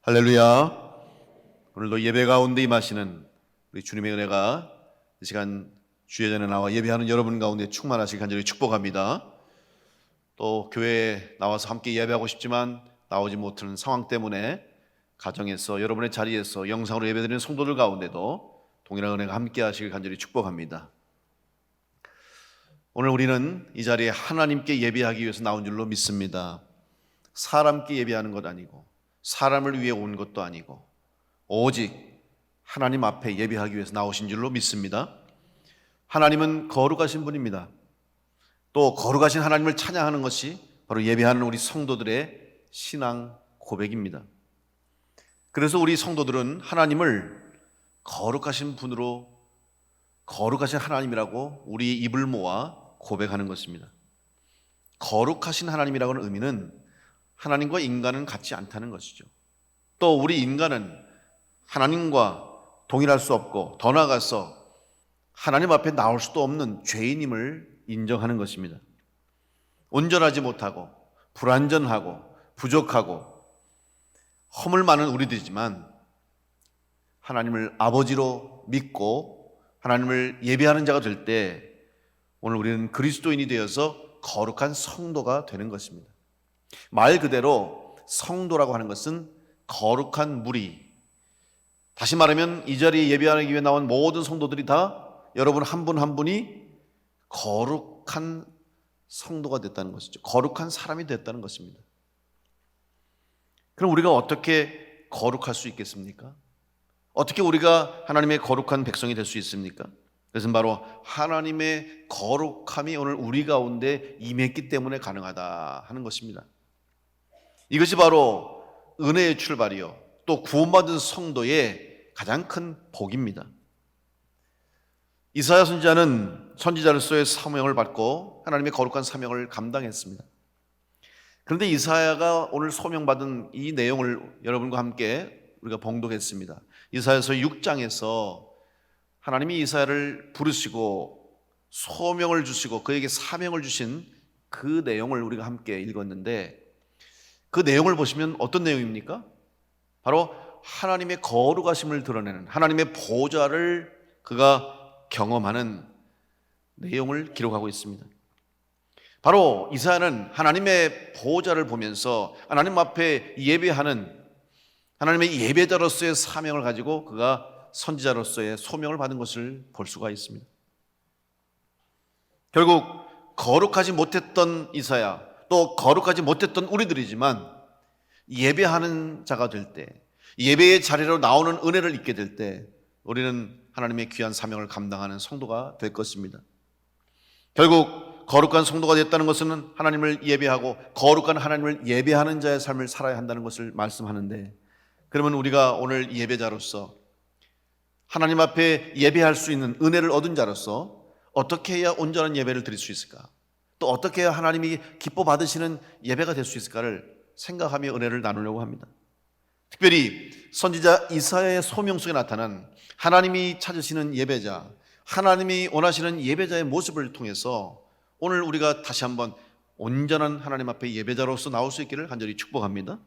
할렐루야. 오늘도 예배 가운데 임하시는 우리 주님의 은혜가 이 시간 주의 전에 나와 예배하는 여러분 가운데 충만하시길 간절히 축복합니다. 또 교회에 나와서 함께 예배하고 싶지만 나오지 못하는 상황 때문에 가정에서 여러분의 자리에서 영상으로 예배드리는 성도들 가운데도 동일한 은혜가 함께 하시길 간절히 축복합니다. 오늘 우리는 이 자리에 하나님께 예배하기 위해서 나온 줄로 믿습니다. 사람께 예배하는 것 아니고 사람을 위해 온 것도 아니고 오직 하나님 앞에 예배하기 위해서 나오신 줄로 믿습니다. 하나님은 거룩하신 분입니다. 또 거룩하신 하나님을 찬양하는 것이 바로 예배하는 우리 성도들의 신앙 고백입니다. 그래서 우리 성도들은 하나님을 거룩하신 분으로, 거룩하신 하나님이라고 우리 입을 모아 고백하는 것입니다. 거룩하신 하나님이라고는 의미는 하나님과 인간은 같지 않다는 것이죠. 또 우리 인간은 하나님과 동일할 수 없고 더 나아가서 하나님 앞에 나올 수도 없는 죄인임을 인정하는 것입니다. 온전하지 못하고 불완전하고 부족하고 허물 많은 우리들이지만 하나님을 아버지로 믿고 하나님을 예배하는 자가 될 때 오늘 우리는 그리스도인이 되어서 거룩한 성도가 되는 것입니다. 말 그대로 성도라고 하는 것은 거룩한 무리, 다시 말하면 이 자리에 예배하기 위해 나온 모든 성도들이 다 여러분 한 분 한 분이 거룩한 성도가 됐다는 것이죠. 거룩한 사람이 됐다는 것입니다. 그럼 우리가 어떻게 거룩할 수 있겠습니까? 어떻게 우리가 하나님의 거룩한 백성이 될 수 있습니까? 그것은 바로 하나님의 거룩함이 오늘 우리 가운데 임했기 때문에 가능하다 하는 것입니다. 이것이 바로 은혜의 출발이요 또 구원받은 성도의 가장 큰 복입니다. 이사야 선지자는 선지자로서의 사명을 받고 하나님의 거룩한 사명을 감당했습니다. 그런데 이사야가 오늘 소명받은 이 내용을 여러분과 함께 우리가 봉독했습니다. 이사야서 6장에서 하나님이 이사야를 부르시고 소명을 주시고 그에게 사명을 주신 그 내용을 우리가 함께 읽었는데 그 내용을 보시면 어떤 내용입니까? 바로 하나님의 거룩하심을 드러내는 하나님의 보좌를 그가 경험하는 내용을 기록하고 있습니다. 바로 이사야는 하나님의 보좌를 보면서 하나님 앞에 예배하는 하나님의 예배자로서의 사명을 가지고 그가 선지자로서의 소명을 받은 것을 볼 수가 있습니다. 결국 거룩하지 못했던 이사야 또 거룩하지 못했던 우리들이지만 예배하는 자가 될 때, 예배의 자리로 나오는 은혜를 입게 될 때 우리는 하나님의 귀한 사명을 감당하는 성도가 될 것입니다. 결국 거룩한 성도가 됐다는 것은 하나님을 예배하고 거룩한 하나님을 예배하는 자의 삶을 살아야 한다는 것을 말씀하는데, 그러면 우리가 오늘 예배자로서 하나님 앞에 예배할 수 있는 은혜를 얻은 자로서 어떻게 해야 온전한 예배를 드릴 수 있을까? 또 어떻게 해야 하나님이 기뻐 받으시는 예배가 될 수 있을까를 생각하며 은혜를 나누려고 합니다. 특별히 선지자 이사야의 소명 속에 나타난 하나님이 찾으시는 예배자, 하나님이 원하시는 예배자의 모습을 통해서 오늘 우리가 다시 한번 온전한 하나님 앞에 예배자로서 나올 수 있기를 간절히 축복합니다.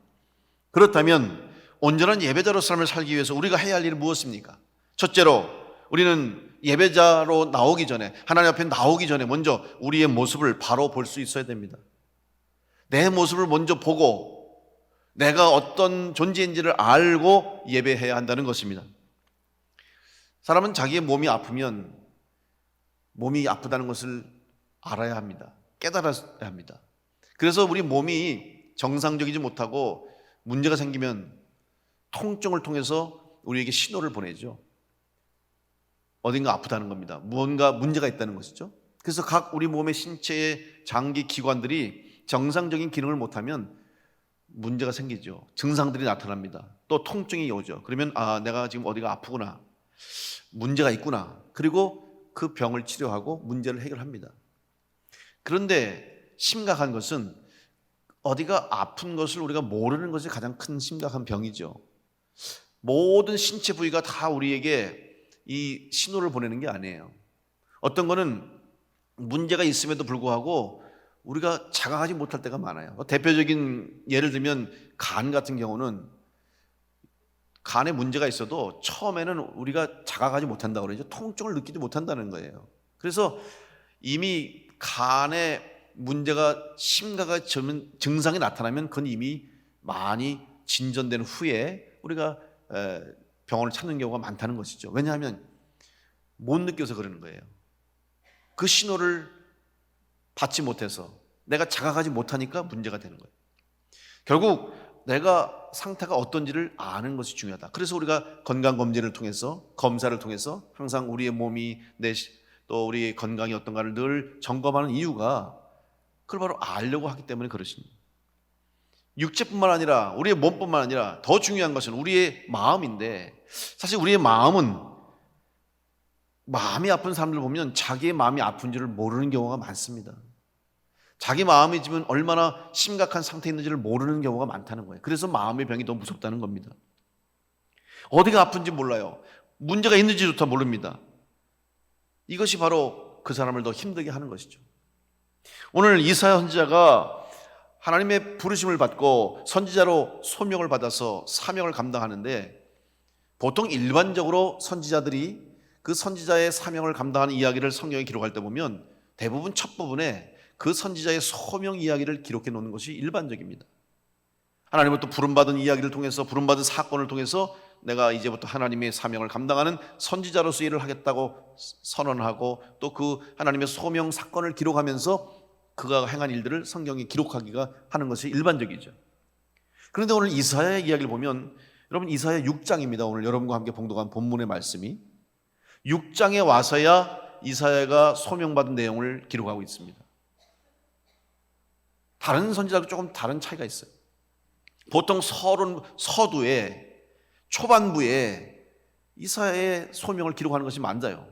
그렇다면 온전한 예배자로 삶을 살기 위해서 우리가 해야 할 일은 무엇입니까? 첫째로 우리는 예배자로 나오기 전에, 하나님 앞에 나오기 전에 먼저 우리의 모습을 바로 볼 수 있어야 됩니다. 내 모습을 먼저 보고 내가 어떤 존재인지를 알고 예배해야 한다는 것입니다. 사람은 자기의 몸이 아프면 몸이 아프다는 것을 알아야 합니다. 깨달아야 합니다. 그래서 우리 몸이 정상적이지 못하고 문제가 생기면 통증을 통해서 우리에게 신호를 보내죠. 어딘가 아프다는 겁니다. 무언가 문제가 있다는 것이죠. 그래서 각 우리 몸의 신체의 장기 기관들이 정상적인 기능을 못하면 문제가 생기죠. 증상들이 나타납니다. 또 통증이 오죠. 그러면 내가 지금 어디가 아프구나, 문제가 있구나. 그리고 그 병을 치료하고 문제를 해결합니다. 그런데 심각한 것은 어디가 아픈 것을 우리가 모르는 것이 가장 큰 심각한 병이죠. 모든 신체 부위가 다 우리에게 이 신호를 보내는 게 아니에요. 어떤 거는 문제가 있음에도 불구하고 우리가 자각하지 못할 때가 많아요. 대표적인 예를 들면 간 같은 경우는 간에 문제가 있어도 처음에는 우리가 자각하지 못한다고 그러죠. 통증을 느끼지 못한다는 거예요. 그래서 이미 간에 문제가 심각하게 증상이 나타나면 그건 이미 많이 진전된 후에 우리가 병원을 찾는 경우가 많다는 것이죠. 왜냐하면 못 느껴서 그러는 거예요. 그 신호를 받지 못해서 내가 자각하지 못하니까 문제가 되는 거예요. 결국 내가 상태가 어떤지를 아는 것이 중요하다. 그래서 우리가 건강검진을 통해서, 검사를 통해서 항상 우리의 몸이 또 우리의 건강이 어떤가를 늘 점검하는 이유가 그걸 바로 알려고 하기 때문에 그렇습니다. 육체뿐만 아니라 우리의 몸뿐만 아니라 더 중요한 것은 우리의 마음인데, 사실 우리의 마음이 아픈 사람들 보면 자기의 마음이 아픈 줄을 모르는 경우가 많습니다. 자기 마음이 지금 얼마나 심각한 상태에 있는지를 모르는 경우가 많다는 거예요. 그래서 마음의 병이 더 무섭다는 겁니다. 어디가 아픈지 몰라요. 문제가 있는지조차 모릅니다. 이것이 바로 그 사람을 더 힘들게 하는 것이죠. 오늘 이사야 선지자가 하나님의 부르심을 받고 선지자로 소명을 받아서 사명을 감당하는데, 보통 일반적으로 선지자들이 그 선지자의 사명을 감당하는 이야기를 성경에 기록할 때 보면 대부분 첫 부분에 그 선지자의 소명 이야기를 기록해 놓는 것이 일반적입니다. 하나님으로부터 부름받은 이야기를 통해서, 부름받은 사건을 통해서 내가 이제부터 하나님의 사명을 감당하는 선지자로서 일을 하겠다고 선언하고, 또 그 하나님의 소명 사건을 기록하면서 그가 행한 일들을 성경에 기록하기가 하는 것이 일반적이죠. 그런데 오늘 이사야의 이야기를 보면, 여러분 이사야 6장입니다. 오늘 여러분과 함께 봉독한 본문의 말씀이 6장에 와서야 이사야가 소명받은 내용을 기록하고 있습니다. 다른 선지자하고 조금 다른 차이가 있어요. 보통 서두에 초반부에 이사야의 소명을 기록하는 것이 맞아요.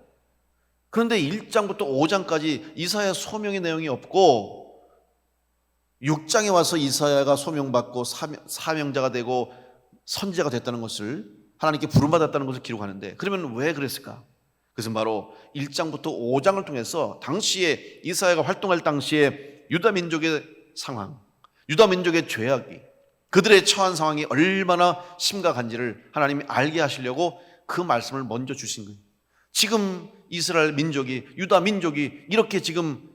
그런데 1장부터 5장까지 이사야 소명의 내용이 없고 6장에 와서 이사야가 소명받고 사명자가 되고 선지자가 됐다는 것을, 하나님께 부름받았다는 것을 기록하는데, 그러면 왜 그랬을까? 그것은 바로 1장부터 5장을 통해서 당시에 이사야가 활동할 당시에 유다 민족의 상황, 유다 민족의 죄악이, 그들의 처한 상황이 얼마나 심각한지를 하나님이 알게 하시려고 그 말씀을 먼저 주신 거예요. 지금 이스라엘 민족이, 유다 민족이 이렇게 지금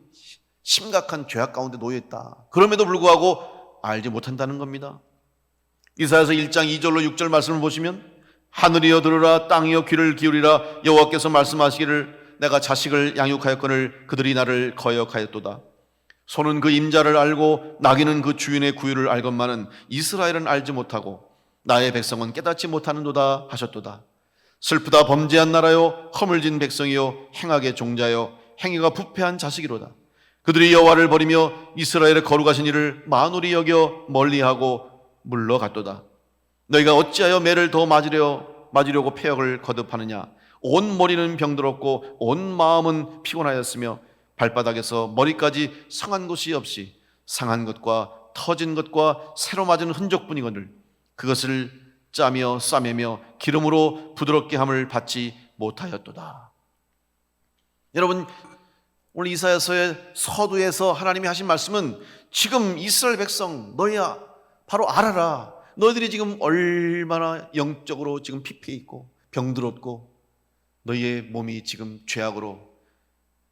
심각한 죄악 가운데 놓여 있다. 그럼에도 불구하고 알지 못한다는 겁니다. 이사야서 1장 2절로 6절 말씀을 보시면, 하늘이여 들으라, 땅이여 귀를 기울이라. 여호와께서 말씀하시기를 내가 자식을 양육하였거늘 그들이 나를 거역하였도다. 소는 그 임자를 알고 나귀는 그 주인의 구유를 알건만은 이스라엘은 알지 못하고 나의 백성은 깨닫지 못하는도다 하셨도다. 슬프다 범죄한 나라요, 허물진 백성이요, 행악의 종자요, 행위가 부패한 자식이로다. 그들이 여호와를 버리며 이스라엘의 거룩하신 이를 만홀히 여겨 멀리하고 물러갔도다. 너희가 어찌하여 매를 더 맞으려고 패역을 거듭하느냐? 온 머리는 병들었고 온 마음은 피곤하였으며 발바닥에서 머리까지 상한 곳이 없이 상한 것과 터진 것과 새로 맞은 흔적뿐이거늘 그것을 짜며 싸매며 기름으로 부드럽게 함을 받지 못하였도다. 여러분, 오늘 이사야서의 서두에서 하나님이 하신 말씀은 지금 이스라엘 백성 너희야 바로 알아라. 너희들이 지금 얼마나 영적으로 지금 피폐해 있고 병들었고 너희의 몸이 지금 죄악으로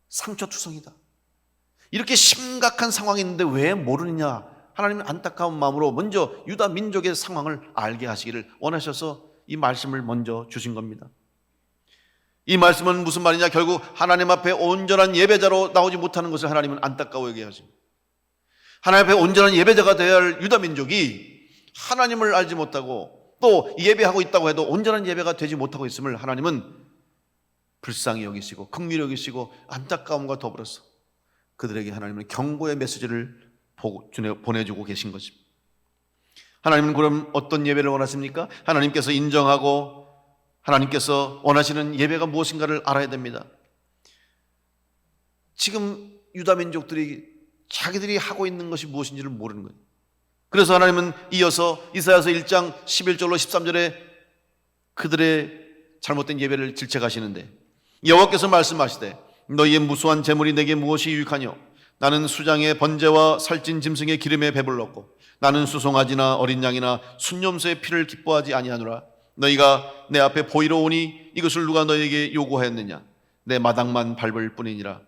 상처투성이다. 이렇게 심각한 상황이 있는데 왜 모르느냐? 하나님은 안타까운 마음으로 먼저 유다 민족의 상황을 알게 하시기를 원하셔서 이 말씀을 먼저 주신 겁니다. 이 말씀은 무슨 말이냐? 결국 하나님 앞에 온전한 예배자로 나오지 못하는 것을 하나님은 안타까워 얘기하십니다. 하나님 앞에 온전한 예배자가 되어야 할 유다 민족이 하나님을 알지 못하고 또 예배하고 있다고 해도 온전한 예배가 되지 못하고 있음을 하나님은 불쌍히 여기시고 긍휼히 여기시고 안타까움과 더불어서 그들에게 하나님은 경고의 메시지를 보내주고 계신 것입니다. 하나님은 그럼 어떤 예배를 원하십니까? 하나님께서 인정하고 하나님께서 원하시는 예배가 무엇인가를 알아야 됩니다. 지금 유다 민족들이 자기들이 하고 있는 것이 무엇인지를 모르는 거예요. 그래서 하나님은 이어서 이사야서 1장 11절로 13절에 그들의 잘못된 예배를 질책하시는데, 여호와께서 말씀하시되 너희의 무수한 재물이 내게 무엇이 유익하뇨? 나는 수장의 번제와 살찐 짐승의 기름에 배불렀고 나는 수송아지나 어린 양이나 순념소의 피를 기뻐하지 아니하노라. 너희가 내 앞에 보이러 오니 이것을 누가 너희에게 요구하였느냐? 내 마당만 밟을 뿐이니라.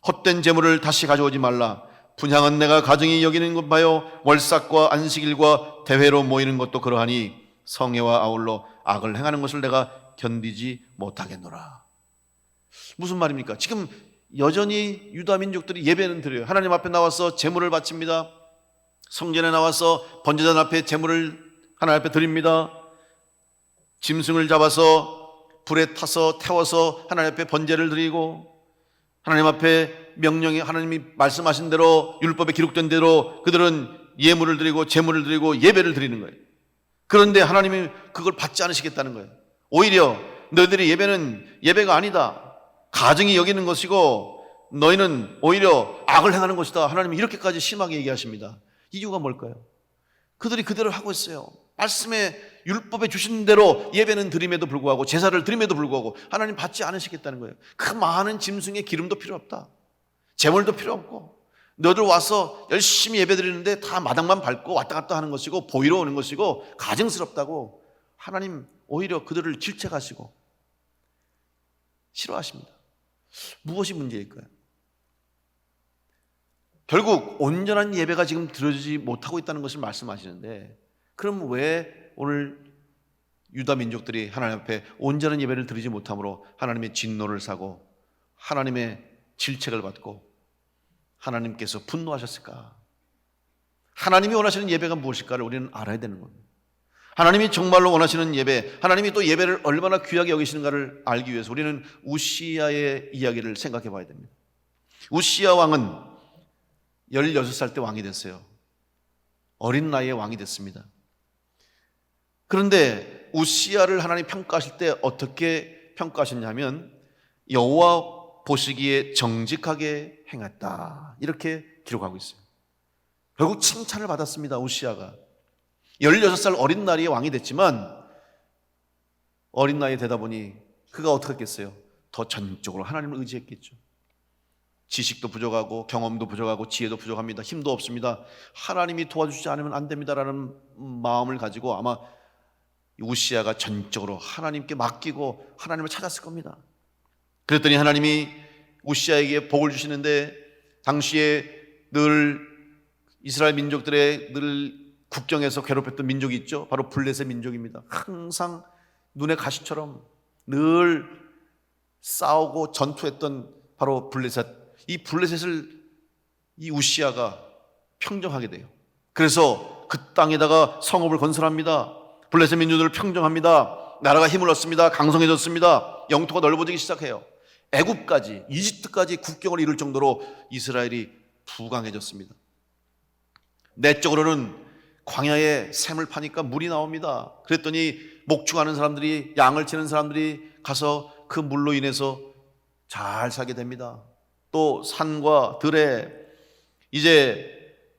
헛된 재물을 다시 가져오지 말라. 분향은 내가 가증히 여기는 것 봐요. 월삭과 안식일과 대회로 모이는 것도 그러하니 성회와 아울러 악을 행하는 것을 내가 견디지 못하겠노라. 무슨 말입니까? 지금 여전히 유다 민족들이 예배는 드려요. 하나님 앞에 나와서 제물을 바칩니다. 성전에 나와서 번제단 앞에 제물을 하나님 앞에 드립니다. 짐승을 잡아서 불에 타서 태워서 하나님 앞에 번제를 드리고, 하나님 앞에 명령이 하나님이 말씀하신 대로 율법에 기록된 대로 그들은 예물을 드리고 제물을 드리고 예배를 드리는 거예요. 그런데 하나님이 그걸 받지 않으시겠다는 거예요. 오히려 너희들의 예배는 예배가 아니다, 가증히 여기는 것이고 너희는 오히려 악을 행하는 것이다. 하나님이 이렇게까지 심하게 얘기하십니다. 이유가 뭘까요? 그들이 그대로 하고 있어요. 말씀에 율법에 주신 대로 예배는 드림에도 불구하고 제사를 드림에도 불구하고 하나님 받지 않으시겠다는 거예요. 그 많은 짐승의 기름도 필요 없다, 제물도 필요 없고, 너희들 와서 열심히 예배 드리는데 다 마당만 밟고 왔다 갔다 하는 것이고 보이러 오는 것이고 가증스럽다고 하나님 오히려 그들을 질책하시고 싫어하십니다. 무엇이 문제일까요? 결국 온전한 예배가 지금 드려지지 못하고 있다는 것을 말씀하시는데, 그럼 왜 오늘 유다 민족들이 하나님 앞에 온전한 예배를 드리지 못함으로 하나님의 진노를 사고 하나님의 질책을 받고 하나님께서 분노하셨을까? 하나님이 원하시는 예배가 무엇일까를 우리는 알아야 되는 겁니다. 하나님이 정말로 원하시는 예배, 하나님이 또 예배를 얼마나 귀하게 여기시는가를 알기 위해서 우리는 우시야의 이야기를 생각해 봐야 됩니다. 우시야 왕은 16살 때 왕이 됐어요. 어린 나이에 왕이 됐습니다. 그런데 우시야를 하나님 평가하실 때 어떻게 평가하셨냐면 여호와 보시기에 정직하게 행했다, 이렇게 기록하고 있어요. 결국 칭찬을 받았습니다. 우시야가 16살 어린 나이에 왕이 됐지만 어린 나이에 되다 보니 그가 어떻게 했겠어요? 더 전적으로 하나님을 의지했겠죠. 지식도 부족하고 경험도 부족하고 지혜도 부족합니다. 힘도 없습니다. 하나님이 도와주지 않으면 안 됩니다라는 마음을 가지고 아마 우시야가 전적으로 하나님께 맡기고 하나님을 찾았을 겁니다. 그랬더니 하나님이 우시야에게 복을 주시는데, 당시에 늘 이스라엘 민족들의 늘 국경에서 괴롭혔던 민족이 있죠. 바로 블레셋 민족입니다. 항상 눈의 가시처럼 늘 싸우고 전투했던 바로 블레셋, 이 블레셋을 이 우시야가 평정하게 돼요. 그래서 그 땅에다가 성읍을 건설합니다. 블레셋 민족들을 평정합니다. 나라가 힘을 얻습니다. 강성해졌습니다. 영토가 넓어지기 시작해요. 애굽까지, 이집트까지 국경을 이룰 정도로 이스라엘이 부강해졌습니다. 내적으로는 광야에 샘을 파니까 물이 나옵니다. 그랬더니 목축하는 사람들이, 양을 치는 사람들이 가서 그 물로 인해서 잘 살게 됩니다. 또 산과 들에 이제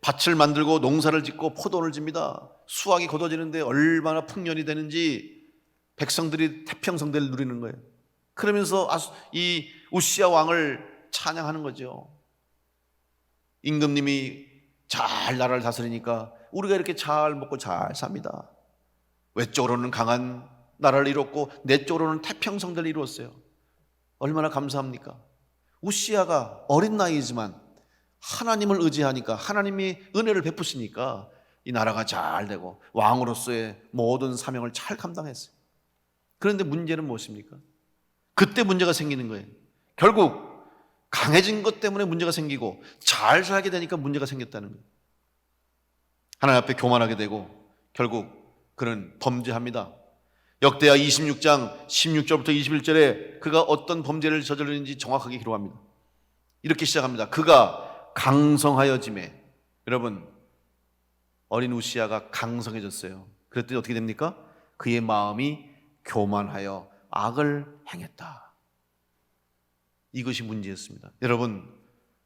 밭을 만들고 농사를 짓고 포도를 집니다. 수확이 거둬지는데 얼마나 풍년이 되는지 백성들이 태평성대를 누리는 거예요. 그러면서 이 우시야 왕을 찬양하는 거죠. 임금님이 잘 나라를 다스리니까 우리가 이렇게 잘 먹고 잘 삽니다. 외적으로는 강한 나라를 이뤘고 내적으로는 태평성대를 이루었어요. 얼마나 감사합니까? 우시야가 어린 나이지만 하나님을 의지하니까, 하나님이 은혜를 베푸시니까 이 나라가 잘 되고 왕으로서의 모든 사명을 잘 감당했어요. 그런데 문제는 무엇입니까? 그때 문제가 생기는 거예요. 결국 강해진 것 때문에 문제가 생기고 잘 살게 되니까 문제가 생겼다는 거예요. 하나님 앞에 교만하게 되고 결국 그는 범죄합니다. 역대하 26장 16절부터 21절에 그가 어떤 범죄를 저질렀는지 정확하게 기록합니다. 이렇게 시작합니다. 그가 강성하여짐에, 여러분 어린 우시야가 강성해졌어요. 그랬더니 어떻게 됩니까? 그의 마음이 교만하여 악을 행했다. 이것이 문제였습니다. 여러분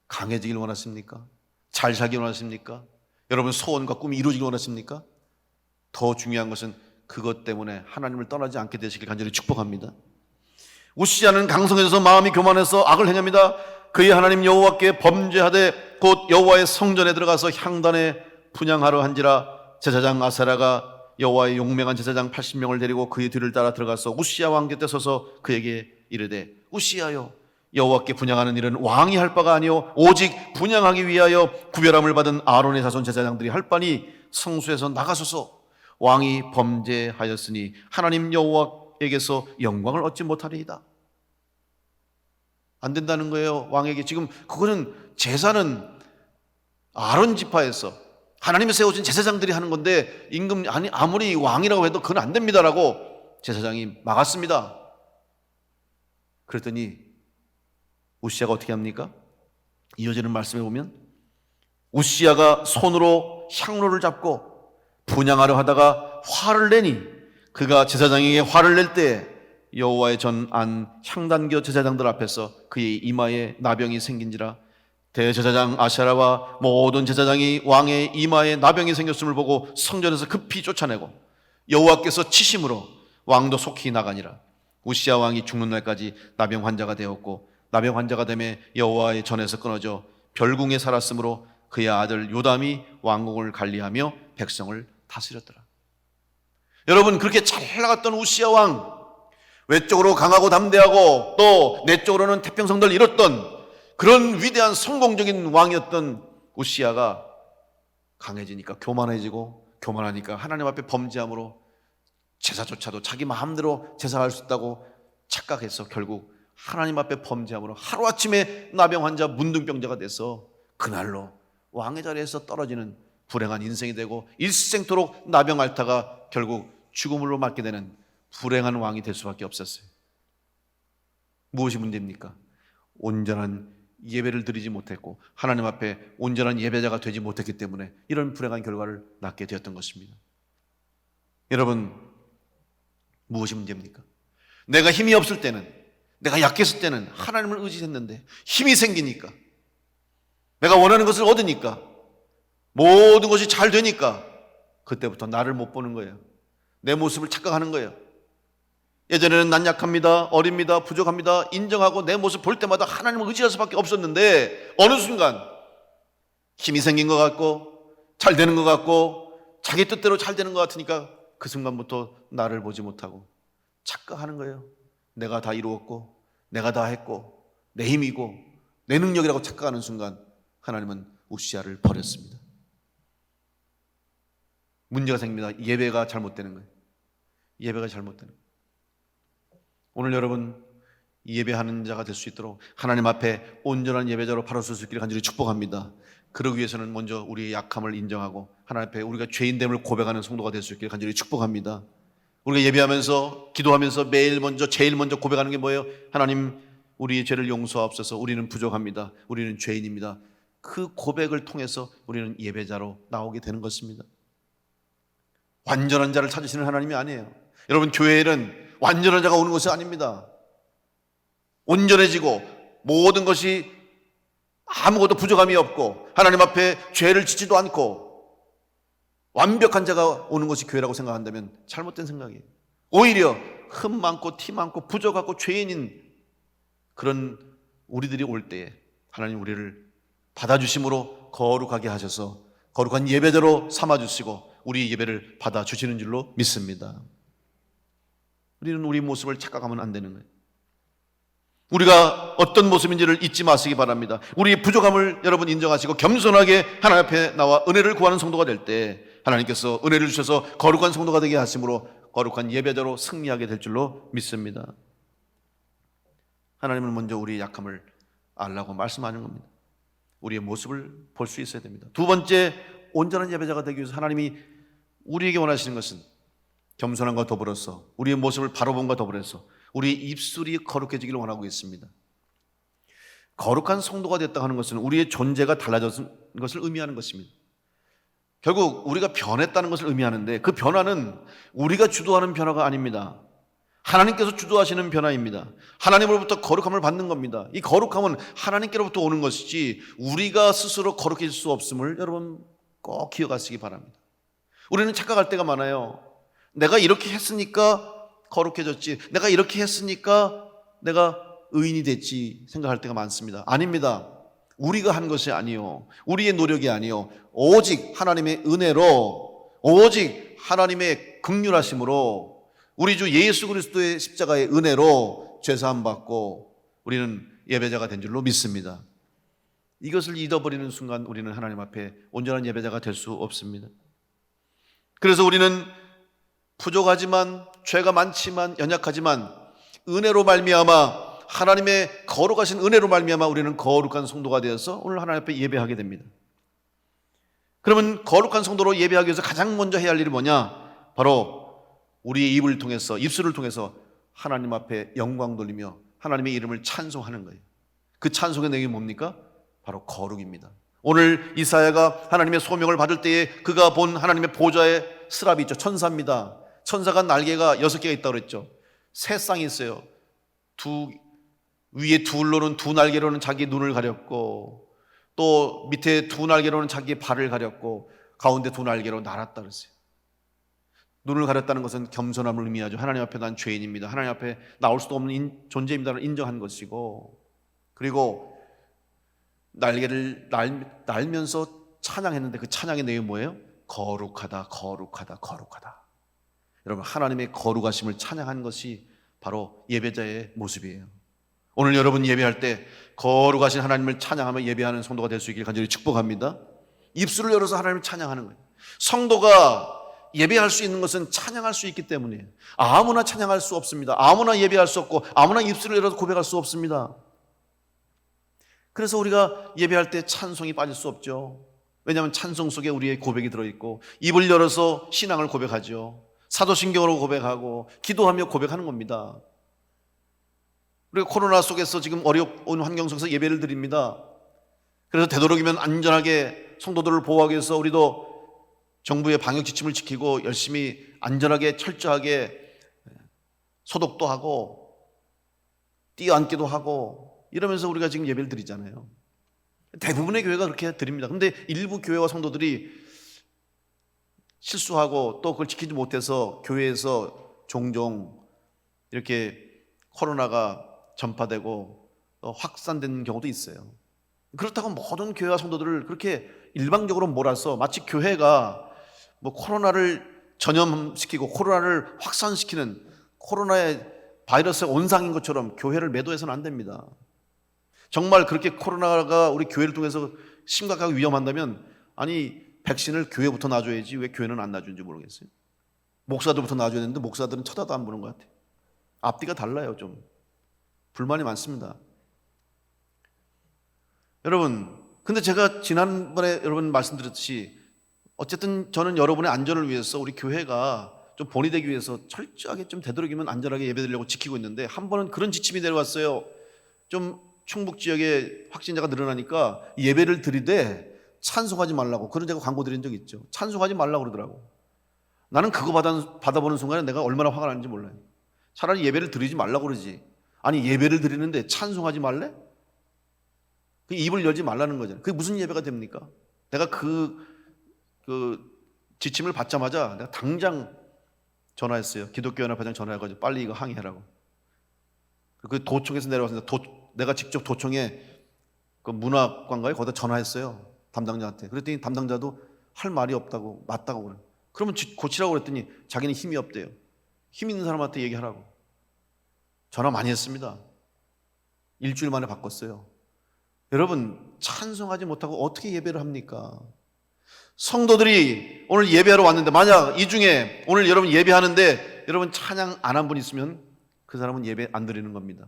강해지길 원하십니까? 잘 살길 원하십니까? 여러분 소원과 꿈이 이루어지길 원하십니까? 더 중요한 것은 그것 때문에 하나님을 떠나지 않게 되시길 간절히 축복합니다. 우시야는 강성해져서 마음이 교만해서 악을 행합니다. 그의 하나님 여호와께 범죄하되 곧 여호와의 성전에 들어가서 향단에 분향하러 한지라 제사장 아사랴가 여호와의 용맹한 제사장 80명을 데리고 그의 뒤를 따라 들어가서 우시야 왕 곁에 서서 그에게 이르되 우시야여 여호와께 분향하는 일은 왕이 할 바가 아니요 오직 분향하기 위하여 구별함을 받은 아론의 자손 제사장들이 할 바니 성소에서 나가소서. 왕이 범죄하였으니 하나님 여호와에게서 영광을 얻지 못하리이다. 안 된다는 거예요. 왕에게 지금 그거는 제사는 아론 지파에서 하나님이 세워준 제사장들이 하는 건데 아무리 왕이라고 해도 그건 안 됩니다라고 제사장이 막았습니다. 그랬더니 우시야가 어떻게 합니까? 이어지는 말씀에 보면 우시야가 손으로 향로를 잡고 분향하려 하다가 화를 내니 그가 제사장에게 화를 낼 때 여호와의 전 안 향단교 제사장들 앞에서 그의 이마에 나병이 생긴지라. 대제사장 아샤라와 모든 제사장이 왕의 이마에 나병이 생겼음을 보고 성전에서 급히 쫓아내고 여호와께서 치심으로 왕도 속히 나가니라. 우시야 왕이 죽는 날까지 나병 환자가 되었고 나병 환자가 되매 여호와의 전에서 끊어져 별궁에 살았으므로 그의 아들 요담이 왕궁을 관리하며 백성을 다스렸더라. 여러분, 그렇게 잘 나갔던 우시야 왕, 외적으로 강하고 담대하고 또 내적으로는 태평성들을 이뤘던 그런 위대한 성공적인 왕이었던 우시야가 강해지니까 교만하니까 하나님 앞에 범죄함으로 제사조차도 자기 마음대로 제사할 수 있다고 착각해서 결국 하나님 앞에 범죄함으로 하루아침에 나병 환자 문둥병자가 돼서 그날로 왕의 자리에서 떨어지는 불행한 인생이 되고 일생토록 나병 앓다가 결국 죽음으로 맞게 되는 불행한 왕이 될 수밖에 없었어요. 무엇이 문제입니까? 온전한 예배를 드리지 못했고 하나님 앞에 온전한 예배자가 되지 못했기 때문에 이런 불행한 결과를 낳게 되었던 것입니다. 여러분, 무엇이 문제입니까? 내가 힘이 없을 때는, 내가 약했을 때는 하나님을 의지했는데 힘이 생기니까, 내가 원하는 것을 얻으니까, 모든 것이 잘 되니까 그때부터 나를 못 보는 거예요. 내 모습을 착각하는 거예요. 예전에는 난 약합니다, 어립니다, 부족합니다 인정하고 내 모습 볼 때마다 하나님을 의지할 수밖에 없었는데 어느 순간 힘이 생긴 것 같고 잘 되는 것 같고 자기 뜻대로 잘 되는 것 같으니까 그 순간부터 나를 보지 못하고 착각하는 거예요. 내가 다 이루었고 내가 다 했고 내 힘이고 내 능력이라고 착각하는 순간 하나님은 우시야를 버렸습니다. 문제가 생깁니다. 예배가 잘못되는 거예요. 예배가 잘못되는 거예요. 오늘 여러분 예배하는 자가 될 수 있도록 하나님 앞에 온전한 예배자로 바로 설 수 있기를 간절히 축복합니다. 그러기 위해서는 먼저 우리의 약함을 인정하고 하나님 앞에 우리가 죄인됨을 고백하는 성도가 될 수 있기를 간절히 축복합니다. 우리가 예배하면서 기도하면서 제일 먼저 고백하는 게 뭐예요? 하나님, 우리의 죄를 용서하옵소서. 우리는 부족합니다. 우리는 죄인입니다. 그 고백을 통해서 우리는 예배자로 나오게 되는 것입니다. 완전한 자를 찾으시는 하나님이 아니에요. 여러분, 교회에는 완전한 자가 오는 것이 아닙니다. 온전해지고 모든 것이 아무것도 부족함이 없고 하나님 앞에 죄를 짓지도 않고 완벽한 자가 오는 것이 교회라고 생각한다면 잘못된 생각이에요. 오히려 흠 많고 티 많고 부족하고 죄인인 그런 우리들이 올 때에 하나님 우리를 받아주심으로 거룩하게 하셔서 거룩한 예배자로 삼아주시고 우리 예배를 받아주시는 줄로 믿습니다. 우리는 우리 모습을 착각하면 안 되는 거예요. 우리가 어떤 모습인지를 잊지 마시기 바랍니다. 우리의 부족함을 여러분 인정하시고 겸손하게 하나님 앞에 나와 은혜를 구하는 성도가 될 때 하나님께서 은혜를 주셔서 거룩한 성도가 되게 하심으로 거룩한 예배자로 승리하게 될 줄로 믿습니다. 하나님은 먼저 우리의 약함을 알라고 말씀하는 겁니다. 우리의 모습을 볼 수 있어야 됩니다. 두 번째, 온전한 예배자가 되기 위해서 하나님이 우리에게 원하시는 것은 겸손함과 더불어서 우리의 모습을 바로 본과 더불어서 우리의 입술이 거룩해지기를 원하고 있습니다. 거룩한 성도가 됐다 하는 것은 우리의 존재가 달라졌는 것을 의미하는 것입니다. 결국 우리가 변했다는 것을 의미하는데 그 변화는 우리가 주도하는 변화가 아닙니다. 하나님께서 주도하시는 변화입니다. 하나님으로부터 거룩함을 받는 겁니다. 이 거룩함은 하나님께로부터 오는 것이지 우리가 스스로 거룩해질 수 없음을 여러분 꼭 기억하시기 바랍니다. 우리는 착각할 때가 많아요. 내가 이렇게 했으니까 거룩해졌지, 내가 이렇게 했으니까 내가 의인이 됐지 생각할 때가 많습니다. 아닙니다. 우리가 한 것이 아니요, 우리의 노력이 아니요, 오직 하나님의 은혜로, 오직 하나님의 긍휼하심으로 우리 주 예수 그리스도의 십자가의 은혜로 죄사함 받고 우리는 예배자가 된 줄로 믿습니다. 이것을 잊어버리는 순간 우리는 하나님 앞에 온전한 예배자가 될 수 없습니다. 그래서 우리는 부족하지만, 죄가 많지만, 연약하지만 은혜로 말미암아, 하나님의 거룩하신 은혜로 말미암아 우리는 거룩한 성도가 되어서 오늘 하나님 앞에 예배하게 됩니다. 그러면 거룩한 성도로 예배하기 위해서 가장 먼저 해야 할 일이 뭐냐? 바로 우리의 입을 통해서, 입술을 통해서 하나님 앞에 영광 돌리며 하나님의 이름을 찬송하는 거예요. 그 찬송의 내용이 뭡니까? 바로 거룩입니다. 오늘 이사야가 하나님의 소명을 받을 때에 그가 본 하나님의 보좌에 스랍이 있죠. 천사입니다. 천사가 날개가 6개가 있다고 그랬죠. 세 쌍이 있어요. 위에 둘로는, 두 날개로는 자기 눈을 가렸고, 또 밑에 두 날개로는 자기 발을 가렸고, 가운데 두 날개로 날았다 그랬어요. 눈을 가렸다는 것은 겸손함을 의미하죠. 하나님 앞에 난 죄인입니다, 하나님 앞에 나올 수도 없는 존재입니다를 인정한 것이고, 그리고 날개를 날면서 찬양했는데 그 찬양의 내용이 뭐예요? 거룩하다, 거룩하다, 거룩하다. 여러분, 하나님의 거룩하심을 찬양하는 것이 바로 예배자의 모습이에요. 오늘 여러분 예배할 때 거룩하신 하나님을 찬양하며 예배하는 성도가 될 수 있기를 간절히 축복합니다. 입술을 열어서 하나님을 찬양하는 거예요. 성도가 예배할 수 있는 것은 찬양할 수 있기 때문이에요. 아무나 찬양할 수 없습니다. 아무나 예배할 수 없고 아무나 입술을 열어서 고백할 수 없습니다. 그래서 우리가 예배할 때 찬송이 빠질 수 없죠. 왜냐하면 찬송 속에 우리의 고백이 들어있고, 입을 열어서 신앙을 고백하죠. 사도신경으로 고백하고 기도하며 고백하는 겁니다. 우리가 코로나 속에서 지금 어려운 환경 속에서 예배를 드립니다. 그래서 되도록이면 안전하게 성도들을 보호하기 위해서 우리도 정부의 방역 지침을 지키고 열심히 안전하게 철저하게 소독도 하고 뛰어앉기도 하고 이러면서 우리가 지금 예배를 드리잖아요. 대부분의 교회가 그렇게 드립니다. 그런데 일부 교회와 성도들이 실수하고 또 그걸 지키지 못해서 교회에서 종종 이렇게 코로나가 전파되고 또 확산되는 경우도 있어요. 그렇다고 모든 교회와 성도들을 그렇게 일방적으로 몰아서 마치 교회가 뭐 코로나를 전염시키고 코로나를 확산시키는 코로나의 바이러스의 온상인 것처럼 교회를 매도해서는 안 됩니다. 정말 그렇게 코로나가 우리 교회를 통해서 심각하게 위험한다면, 아니 백신을 교회부터 놔줘야지 왜 교회는 안 놔주는지 모르겠어요. 목사들부터 놔줘야 되는데 목사들은 쳐다도 안 보는 것 같아요. 앞뒤가 달라요. 좀 불만이 많습니다. 여러분, 근데 제가 지난번에 여러분 말씀드렸듯이 어쨌든 저는 여러분의 안전을 위해서 우리 교회가 좀 본이 되기 위해서 철저하게 좀 되도록이면 안전하게 예배드리려고 지키고 있는데, 한 번은 그런 지침이 내려왔어요. 좀 충북 지역에 확진자가 늘어나니까 예배를 드리되 찬송하지 말라고, 그런 제가 광고 드린 적 있죠. 찬송하지 말라고 그러더라고. 나는 그거 받아보는 순간에 내가 얼마나 화가 나는지 몰라요. 차라리 예배를 드리지 말라고 그러지. 아니 예배를 드리는데 찬송하지 말래? 그 입을 열지 말라는 거잖아요. 그게 무슨 예배가 됩니까? 내가 그 지침을 받자마자 내가 당장 전화했어요. 기독교연합회장 전화해가지고 빨리 이거 항의하라고. 그 도청에서 내려왔습니다. 내가 직접 도청에 그 문화관가에 거기다 전화했어요. 담당자한테. 그랬더니 담당자도 할 말이 없다고, 맞다고 그래. 그러면 고치라고 그랬더니 자기는 힘이 없대요. 힘 있는 사람한테 얘기하라고. 전화 많이 했습니다. 일주일 만에 바꿨어요. 여러분, 찬송하지 못하고 어떻게 예배를 합니까? 성도들이 오늘 예배하러 왔는데, 만약 이 중에 오늘 여러분 예배하는데 여러분 찬양 안 한 분 있으면 그 사람은 예배 안 드리는 겁니다.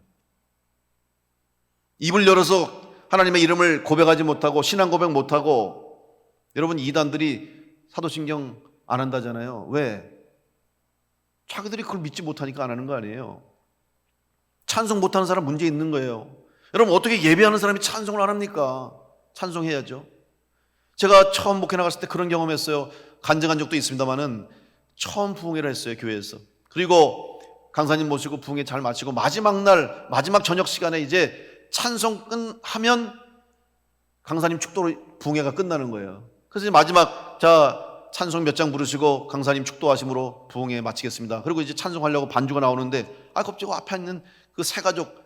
입을 열어서 하나님의 이름을 고백하지 못하고 신앙 고백 못하고, 여러분 이단들이 사도신경 안 한다잖아요. 왜? 자기들이 그걸 믿지 못하니까 안 하는 거 아니에요. 찬송 못하는 사람 문제 있는 거예요. 여러분, 어떻게 예배하는 사람이 찬송을 안 합니까? 찬송해야죠. 제가 처음 목회 나갔을 때 그런 경험했어요. 간증한 적도 있습니다만은 처음 부흥회를 했어요, 교회에서. 그리고 강사님 모시고 부흥회 잘 마치고 마지막 날, 마지막 저녁 시간에 이제 찬송 하면 강사님 축도로 부흥회가 끝나는 거예요. 그래서 이제 마지막 찬송 몇 장 부르시고 강사님 축도하심으로 부흥회 마치겠습니다. 그리고 이제 찬송하려고 반주가 나오는데 갑자기 앞에 있는 그 세 가족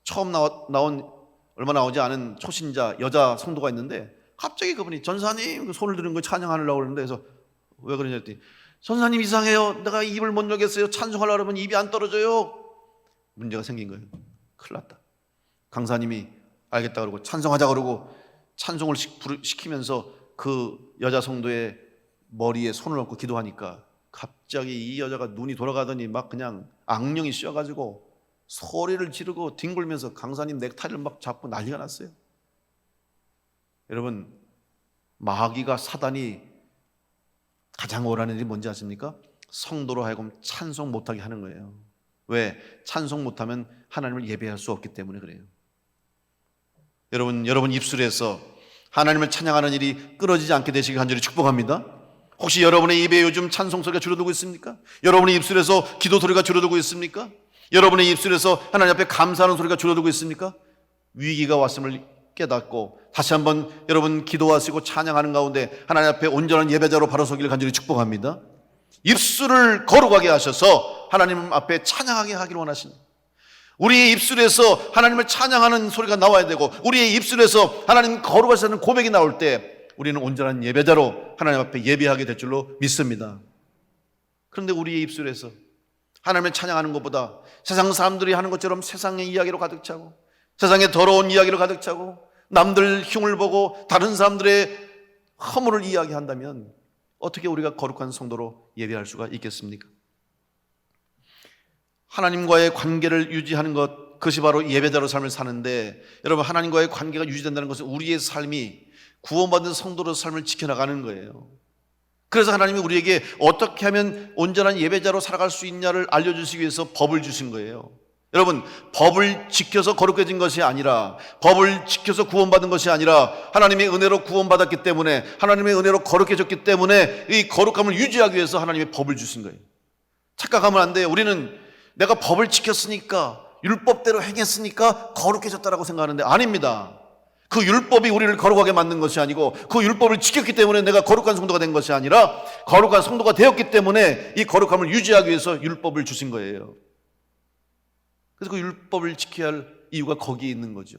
처음 나온 얼마 나오지 않은 초신자 여자 성도가 있는데 갑자기 그분이 전사님 손을 드는 걸 찬양하려고 그러는데, 그래서 왜 그러냐 했더니 선사님 이상해요. 내가 입을 못 열겠어요. 찬송하려고 하면 입이 안 떨어져요. 문제가 생긴 거예요. 큰일 났다. 강사님이 알겠다 그러고 찬송하자 그러고 찬송을 시키면서 그 여자 성도의 머리에 손을 얹고 기도하니까 갑자기 이 여자가 눈이 돌아가더니 막 그냥 악령이 씌어가지고 소리를 지르고 뒹굴면서 강사님 넥타이를 막 잡고 난리가 났어요. 여러분, 마귀가 사단이 가장 원하는 일이 뭔지 아십니까? 성도로 하여금 찬송 못하게 하는 거예요. 왜? 찬송 못하면 하나님을 예배할 수 없기 때문에 그래요. 여러분 입술에서 하나님을 찬양하는 일이 끊어지지 않게 되시길 간절히 축복합니다. 혹시 여러분의 입에 요즘 찬송 소리가 줄어들고 있습니까? 여러분의 입술에서 기도 소리가 줄어들고 있습니까? 여러분의 입술에서 하나님 앞에 감사하는 소리가 줄어들고 있습니까? 위기가 왔음을 깨닫고 다시 한번 여러분 기도하시고 찬양하는 가운데 하나님 앞에 온전한 예배자로 바로 서기를 간절히 축복합니다. 입술을 거룩하게 하셔서 하나님 앞에 찬양하게 하기를 원하십니다. 우리의 입술에서 하나님을 찬양하는 소리가 나와야 되고 우리의 입술에서 하나님 거룩하시다는 고백이 나올 때 우리는 온전한 예배자로 하나님 앞에 예배하게 될 줄로 믿습니다. 그런데 우리의 입술에서 하나님을 찬양하는 것보다 세상 사람들이 하는 것처럼 세상의 이야기로 가득 차고 세상의 더러운 이야기로 가득 차고 남들 흉을 보고 다른 사람들의 허물을 이야기한다면 어떻게 우리가 거룩한 성도로 예배할 수가 있겠습니까? 하나님과의 관계를 유지하는 것, 그것이 바로 예배자로 삶을 사는데, 여러분 하나님과의 관계가 유지된다는 것은 우리의 삶이 구원받은 성도로 삶을 지켜나가는 거예요. 그래서 하나님이 우리에게 어떻게 하면 온전한 예배자로 살아갈 수 있냐를 알려주시기 위해서 법을 주신 거예요. 여러분, 법을 지켜서 거룩해진 것이 아니라, 법을 지켜서 구원받은 것이 아니라 하나님의 은혜로 구원받았기 때문에, 하나님의 은혜로 거룩해졌기 때문에 이 거룩함을 유지하기 위해서 하나님의 법을 주신 거예요. 착각하면 안 돼요. 우리는 내가 법을 지켰으니까, 율법대로 행했으니까 거룩해졌다라고 생각하는데 아닙니다. 그 율법이 우리를 거룩하게 만든 것이 아니고 그 율법을 지켰기 때문에 내가 거룩한 성도가 된 것이 아니라 거룩한 성도가 되었기 때문에 이 거룩함을 유지하기 위해서 율법을 주신 거예요. 그래서 그 율법을 지켜야 할 이유가 거기에 있는 거죠.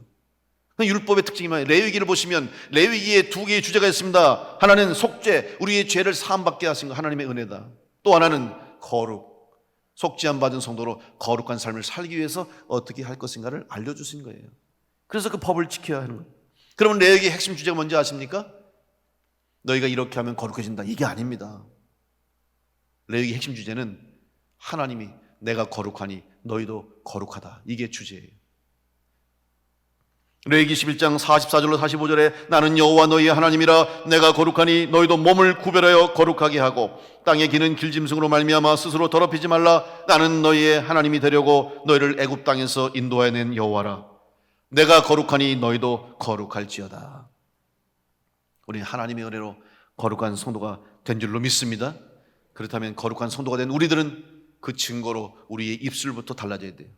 그 율법의 특징이 뭐예요? 레위기를 보시면 레위기에 두 개의 주제가 있습니다. 하나는 속죄, 우리의 죄를 사함받게 하신 거 하나님의 은혜다. 또 하나는 거룩, 속죄함 받은 성도로 거룩한 삶을 살기 위해서 어떻게 할 것인가를 알려주신 거예요. 그래서 그 법을 지켜야 하는 거예요. 그러면 레위기의 핵심 주제가 뭔지 아십니까? 너희가 이렇게 하면 거룩해진다, 이게 아닙니다. 레위기의 핵심 주제는 하나님이 내가 거룩하니 너희도 거룩하다, 이게 주제예요. 레위기 11장 44절로 45절에 나는 여호와 너희의 하나님이라 내가 거룩하니 너희도 몸을 구별하여 거룩하게 하고 땅에 기는 길짐승으로 말미암아 스스로 더럽히지 말라. 나는 너희의 하나님이 되려고 너희를 애굽 땅에서 인도하여 낸 여호와라. 내가 거룩하니 너희도 거룩할지어다. 우리는 하나님의 은혜로 거룩한 성도가 된 줄로 믿습니다. 그렇다면 거룩한 성도가 된 우리들은 그 증거로 우리의 입술부터 달라져야 돼요.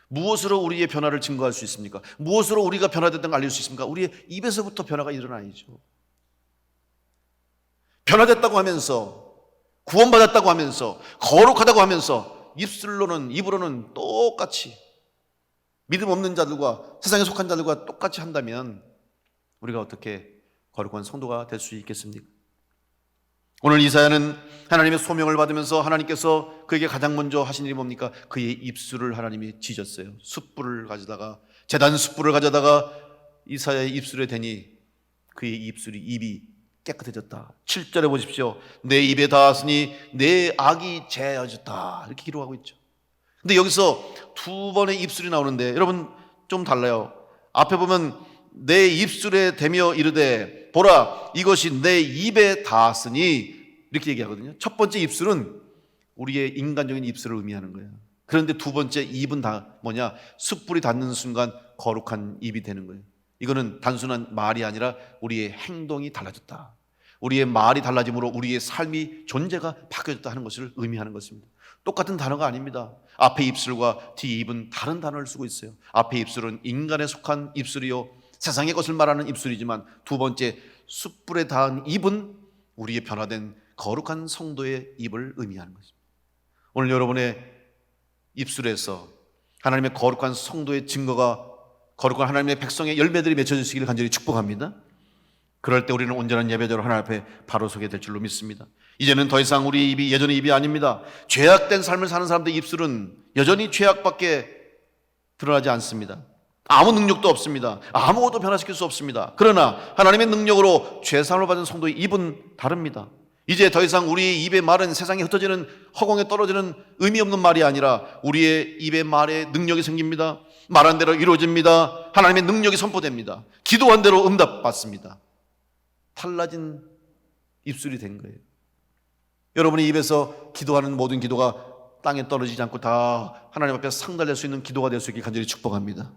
무엇으로 우리의 변화를 증거할 수 있습니까? 무엇으로 우리가 변화됐다는 걸 알릴 수 있습니까? 우리의 입에서부터 변화가 일어나야죠. 변화됐다고 하면서, 구원받았다고 하면서, 거룩하다고 하면서 입으로는 똑같이 믿음 없는 자들과 세상에 속한 자들과 똑같이 한다면 우리가 어떻게 거룩한 성도가 될 수 있겠습니까? 오늘 이사야는 하나님의 소명을 받으면서 하나님께서 그에게 가장 먼저 하신 일이 뭡니까? 그의 입술을 하나님이 찢었어요. 숯불을 가져다가, 제단 숯불을 가져다가 이사야의 입술에 대니 그의 입이 깨끗해졌다. 7절에 보십시오. 내 입에 닿았으니 내 악이 제하여졌다, 이렇게 기록하고 있죠. 근데 여기서 두 번의 입술이 나오는데 여러분 좀 달라요. 앞에 보면 내 입술에 대며 이르되 보라 이것이 내 입에 닿았으니 이렇게 얘기하거든요. 첫 번째 입술은 우리의 인간적인 입술을 의미하는 거예요. 그런데 두 번째 입은 다 뭐냐? 숯불이 닿는 순간 거룩한 입이 되는 거예요. 이거는 단순한 말이 아니라 우리의 행동이 달라졌다. 우리의 말이 달라짐으로 우리의 삶이, 존재가 바뀌어졌다 하는 것을 의미하는 것입니다. 똑같은 단어가 아닙니다. 앞에 입술과 뒤에 입은 다른 단어를 쓰고 있어요. 앞에 입술은 인간에 속한 입술이요, 세상의 것을 말하는 입술이지만 두 번째 숯불에 닿은 입은 우리의 변화된 거룩한 성도의 입을 의미하는 것입니다. 오늘 여러분의 입술에서 하나님의 거룩한 성도의 증거가, 거룩한 하나님의 백성의 열매들이 맺혀지시기를 간절히 축복합니다. 그럴 때 우리는 온전한 예배자로 하나님 앞에 바로 서게 될 줄로 믿습니다. 이제는 더 이상 우리 입이 예전의 입이 아닙니다. 죄악된 삶을 사는 사람들의 입술은 여전히 죄악밖에 드러나지 않습니다. 아무 능력도 없습니다. 아무것도 변화시킬 수 없습니다. 그러나 하나님의 능력으로 죄사함을 받은 성도의 입은 다릅니다. 이제 더 이상 우리의 입의 말은 세상에 흩어지는 허공에 떨어지는 의미 없는 말이 아니라 우리의 입의 말에 능력이 생깁니다. 말한 대로 이루어집니다. 하나님의 능력이 선포됩니다. 기도한 대로 응답받습니다. 달라진 입술이 된 거예요. 여러분의 입에서 기도하는 모든 기도가 땅에 떨어지지 않고 다 하나님 앞에 상달될 수 있는 기도가 될 수 있게 간절히 축복합니다.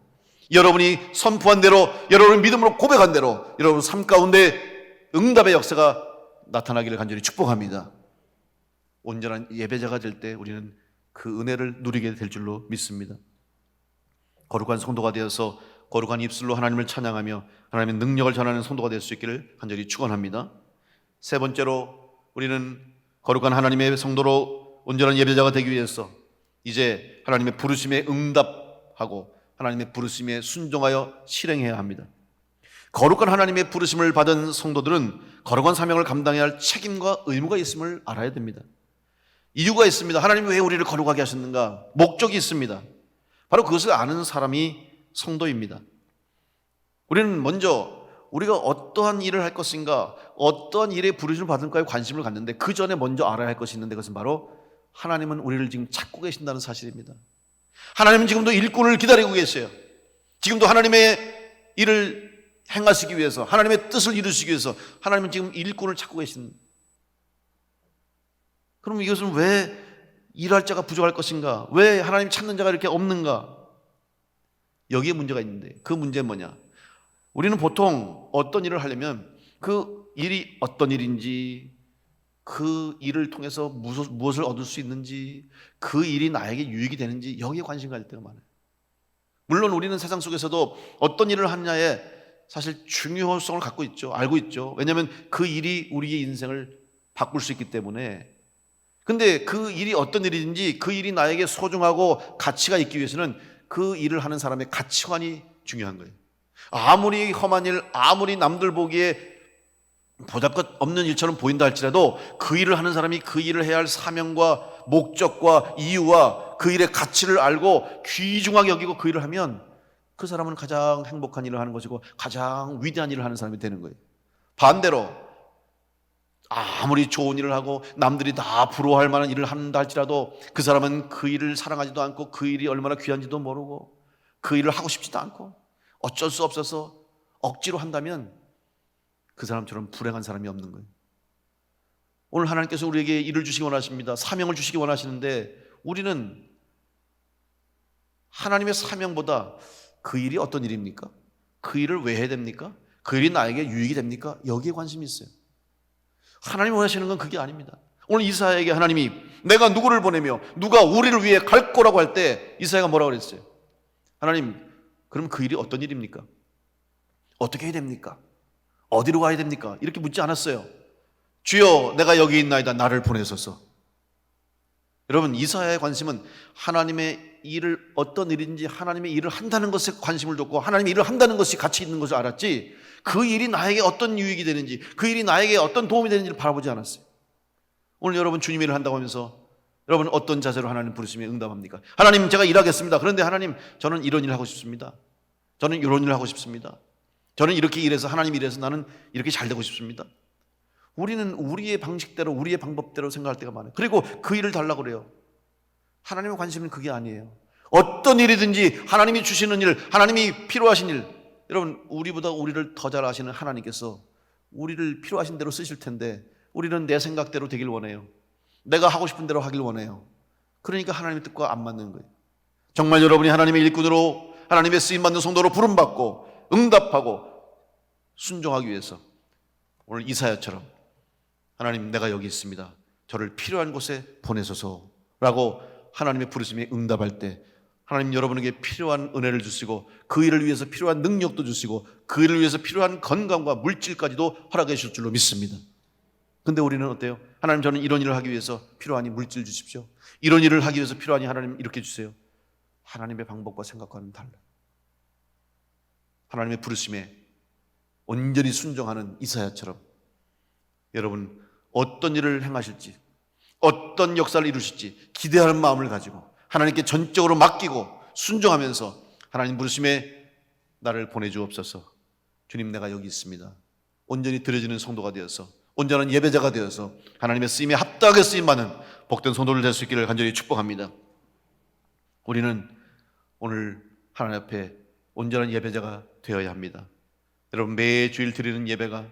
여러분이 선포한 대로, 여러분의 믿음으로 고백한 대로 여러분 삶 가운데 응답의 역사가 나타나기를 간절히 축복합니다. 온전한 예배자가 될 때 우리는 그 은혜를 누리게 될 줄로 믿습니다. 거룩한 성도가 되어서 거룩한 입술로 하나님을 찬양하며 하나님의 능력을 전하는 성도가 될 수 있기를 간절히 축원합니다. 세 번째로 우리는 거룩한 하나님의 성도로 온전한 예배자가 되기 위해서 이제 하나님의 부르심에 응답하고 하나님의 부르심에 순종하여 실행해야 합니다. 거룩한 하나님의 부르심을 받은 성도들은 거룩한 사명을 감당해야 할 책임과 의무가 있음을 알아야 됩니다. 이유가 있습니다. 하나님이 왜 우리를 거룩하게 하셨는가? 목적이 있습니다. 바로 그것을 아는 사람이 성도입니다. 우리는 먼저 우리가 어떠한 일을 할 것인가, 어떠한 일에 부르심을 받을까에 관심을 갖는데 그 전에 먼저 알아야 할 것이 있는데 그것은 바로 하나님은 우리를 지금 찾고 계신다는 사실입니다. 하나님은 지금도 일꾼을 기다리고 계세요. 지금도 하나님의 일을 행하시기 위해서, 하나님의 뜻을 이루시기 위해서 하나님은 지금 일꾼을 찾고 계십니다. 그럼 이것은 왜 일할 자가 부족할 것인가? 왜 하나님 찾는 자가 이렇게 없는가? 여기에 문제가 있는데 그 문제는 뭐냐? 우리는 보통 어떤 일을 하려면 그 일이 어떤 일인지, 그 일을 통해서 무엇을 얻을 수 있는지, 그 일이 나에게 유익이 되는지 여기에 관심 가질 때가 많아요. 물론 우리는 세상 속에서도 어떤 일을 하느냐에 사실 중요성을 갖고 있죠. 알고 있죠. 왜냐하면 그 일이 우리의 인생을 바꿀 수 있기 때문에. 근데 그 일이 어떤 일인지, 그 일이 나에게 소중하고 가치가 있기 위해서는 그 일을 하는 사람의 가치관이 중요한 거예요. 아무리 험한 일, 아무리 남들 보기에 보잘것 없는 일처럼 보인다 할지라도 그 일을 하는 사람이 그 일을 해야 할 사명과 목적과 이유와 그 일의 가치를 알고 귀중하게 여기고 그 일을 하면 그 사람은 가장 행복한 일을 하는 것이고 가장 위대한 일을 하는 사람이 되는 거예요. 반대로 아무리 좋은 일을 하고 남들이 다 부러워할 만한 일을 한다 할지라도 그 사람은 그 일을 사랑하지도 않고 그 일이 얼마나 귀한지도 모르고 그 일을 하고 싶지도 않고 어쩔 수 없어서 억지로 한다면 그 사람처럼 불행한 사람이 없는 거예요. 오늘 하나님께서 우리에게 일을 주시기 원하십니다. 사명을 주시기 원하시는데 우리는 하나님의 사명보다 그 일이 어떤 일입니까? 그 일을 왜 해야 됩니까? 그 일이 나에게 유익이 됩니까? 여기에 관심이 있어요. 하나님이 원하시는 건 그게 아닙니다. 오늘 이사야에게 하나님이 내가 누구를 보내며 누가 우리를 위해 갈 거라고 할 때 이사야가 뭐라고 그랬어요? 하나님, 그럼 그 일이 어떤 일입니까? 어떻게 해야 됩니까? 어디로 가야 됩니까? 이렇게 묻지 않았어요. 주여, 내가 여기 있나이다. 나를 보내소서. 여러분, 이사야의 관심은 하나님의 일을 어떤 일인지 하나님의 일을 한다는 것에 관심을 뒀고 하나님의 일을 한다는 것이 가치 있는 것을 알았지 그 일이 나에게 어떤 유익이 되는지 그 일이 나에게 어떤 도움이 되는지를 바라보지 않았어요. 오늘 여러분 주님 일을 한다고 하면서 여러분 어떤 자세로 하나님 부르심에 응답합니까? 하나님, 제가 일하겠습니다. 그런데 하나님, 저는 이런 일을 하고 싶습니다. 저는 이런 일을 하고 싶습니다. 저는 이렇게 일해서 하나님 일해서 나는 이렇게 잘 되고 싶습니다. 우리는 우리의 방식대로 우리의 방법대로 생각할 때가 많아요. 그리고 그 일을 달라고 그래요. 하나님의 관심은 그게 아니에요. 어떤 일이든지 하나님이 주시는 일, 하나님이 필요하신 일, 여러분 우리보다 우리를 더 잘 아시는 하나님께서 우리를 필요하신 대로 쓰실 텐데 우리는 내 생각대로 되길 원해요. 내가 하고 싶은 대로 하길 원해요. 그러니까 하나님의 뜻과 안 맞는 거예요. 정말 여러분이 하나님의 일꾼으로 하나님의 쓰임받는 성도로 부름받고 응답하고 순종하기 위해서 오늘 이사야처럼 하나님, 내가 여기 있습니다. 저를 필요한 곳에 보내소서라고 하나님의 부르심에 응답할 때 하나님 여러분에게 필요한 은혜를 주시고 그 일을 위해서 필요한 능력도 주시고 그 일을 위해서 필요한 건강과 물질까지도 허락해 주실 줄로 믿습니다. 근데 우리는 어때요? 하나님, 저는 이런 일을 하기 위해서 필요하니 물질 주십시오. 이런 일을 하기 위해서 필요하니 하나님 이렇게 주세요. 하나님의 방법과 생각과는 달라요. 하나님의 부르심에 온전히 순종하는 이사야처럼 여러분 어떤 일을 행하실지, 어떤 역사를 이루실지 기대하는 마음을 가지고 하나님께 전적으로 맡기고 순종하면서 하나님 부르심에 나를 보내주옵소서. 주님, 내가 여기 있습니다. 온전히 드려지는 성도가 되어서, 온전한 예배자가 되어서 하나님의 쓰임에 합당하게 쓰임받는 복된 성도를 될 수 있기를 간절히 축복합니다. 우리는 오늘 하나님 앞에 온전한 예배자가 되어야 합니다. 여러분, 매주일 드리는 예배가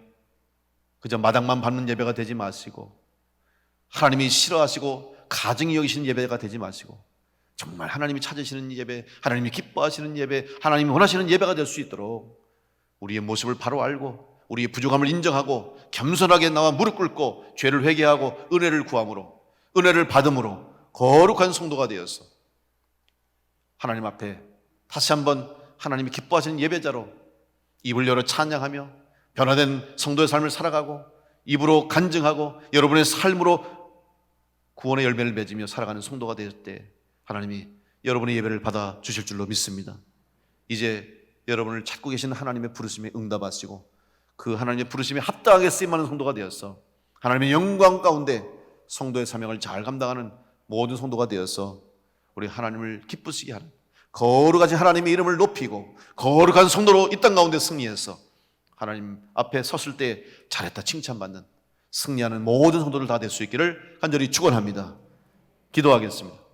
그저 마당만 받는 예배가 되지 마시고, 하나님이 싫어하시고 가증히 여기시는 예배가 되지 마시고, 정말 하나님이 찾으시는 예배, 하나님이 기뻐하시는 예배, 하나님이 원하시는 예배가 될 수 있도록 우리의 모습을 바로 알고 우리의 부족함을 인정하고 겸손하게 나와 무릎 꿇고 죄를 회개하고 은혜를 구함으로, 은혜를 받음으로 거룩한 성도가 되어서 하나님 앞에 다시 한번 하나님이 기뻐하시는 예배자로 입을 열어 찬양하며 변화된 성도의 삶을 살아가고 입으로 간증하고 여러분의 삶으로 구원의 열매를 맺으며 살아가는 성도가 될 때 하나님이 여러분의 예배를 받아 주실 줄로 믿습니다. 이제 여러분을 찾고 계신 하나님의 부르심에 응답하시고 그 하나님의 부르심에 합당하게 쓰임하는 성도가 되어서 하나님의 영광 가운데 성도의 사명을 잘 감당하는 모든 성도가 되어서 우리 하나님을 기쁘시게 하는 거룩하신 하나님의 이름을 높이고 거룩한 성도로 이 땅 가운데 승리해서 하나님 앞에 섰을 때 잘했다 칭찬받는 승리하는 모든 성도들 다 될 수 있기를 간절히 축원합니다. 기도하겠습니다.